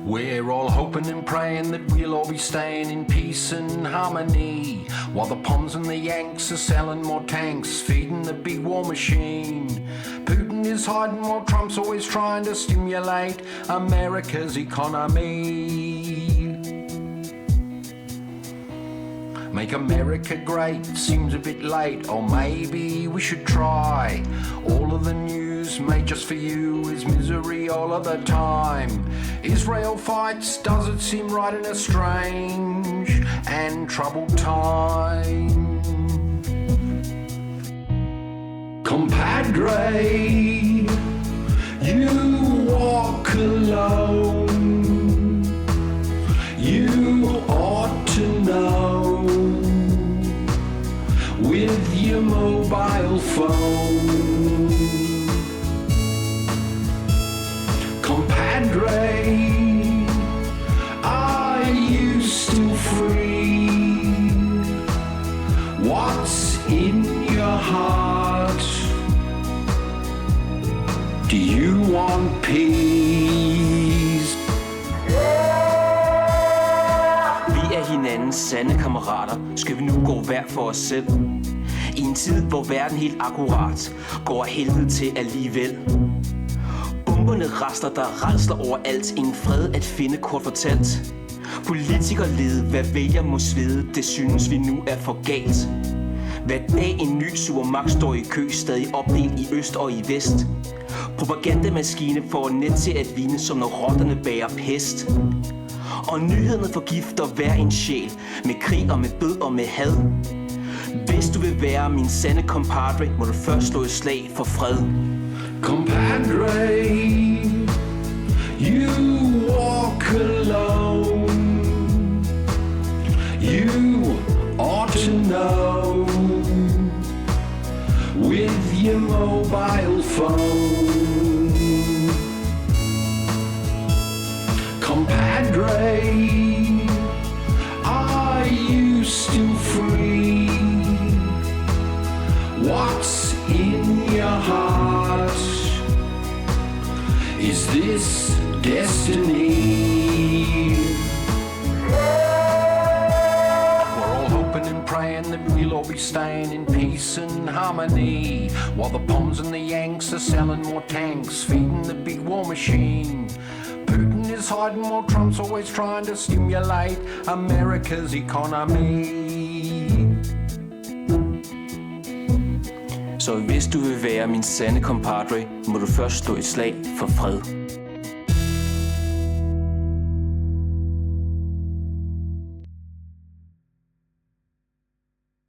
We're all hoping and praying that we'll all be staying in peace and harmony, while the Poms and the Yanks are selling more tanks, feeding the big war machine. Putin is hiding while Trump's always trying to stimulate America's economy. Make America great seems a bit late, or maybe we should try. All of the news made just for you is misery all of the time. Israel fights, does it seem right in a strange and troubled time? Compadre, you walk alone. You ought to know with your mobile phone. Compadre, are you still free? What's in your heart? Do you want peace? Vi er hinandens sande kammerater. Skal vi nu gå hver for os selv? I en tid, hvor verden helt akkurat går af helvede til alligevel. Bomberne rasler, der rasler overalt. Ingen fred at finde, kort fortalt. Politikerlede, hvad vælger må svede, det synes vi nu er for galt. Hver dag en ny supermagt står i kø, stadig opdelt i øst og i vest. Propagandamaskine får net til at vinde, som når rotterne bærer pest. Og nyhederne forgifter hver en sjæl, med krig og med død og med had. Hvis du vil være min sande compadre, må du først slå et slag for fred. Compadre, you walk alone. You ought to know with your mobile phone. Compadre, are you still free? What's in your heart? Is this destiny? We're all hoping and praying that we'll all be staying in peace and harmony, while the Poms and the Yanks are selling more tanks, feeding the big war machine. Putin is hiding while Trump's always trying to stimulate America's economy. Så hvis du vil være min sande compadre, må du først slå et slag for fred.